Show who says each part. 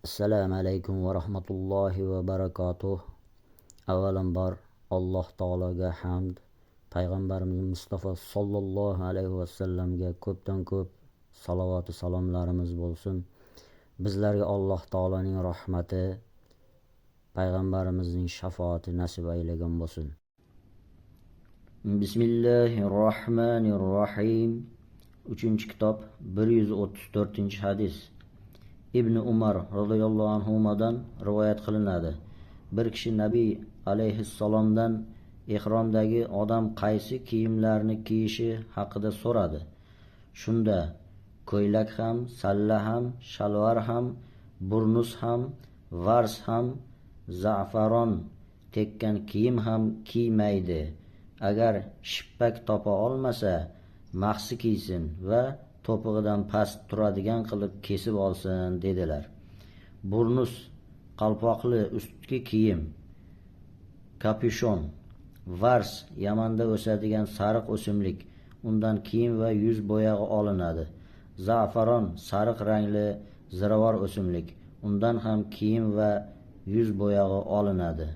Speaker 1: Assalomu alaykum va rahmatullohi va barakatuh. Avvalambor Alloh taologa hamd, payg'ambarimiz Mustafa sallallohu alayhi va sallamga ko'pdan ko'p salovat va salomlarimiz bo'lsin. Bizlarga Alloh taoloning rahmati, payg'ambarimizning shafoati nasib aylagan bo'lsin. Bismillahirrohmanirrohim. 3-kitob 134-hadis. Ibn Umar radhiyallohu anhudan rivoyat qilinadi. Bir kishi Nabiy alayhissalomdan ihromdagi odam qaysi kiyimlarni kiyishi haqida so'radi. Shunda ko'ylak ham, salla ham, shalvar ham, burnus ham, vars ham, za'faron tekkan kiyim ham kiymaydi. Agar shippak topa olmasa, mahsi kiysin va to'pig'idan past turadigan qilib kesib olsin dedilar. Burnus qalpoqli ustki kiyim, kapyushon, vars Yamanda o'sadigan sariq o'simlik, undan kiyim va yuz bo'yog'i olinadi. Za'faron sariq rangli ziravor o'simlik, undan ham kiyim va yuz bo'yog'i olinadi.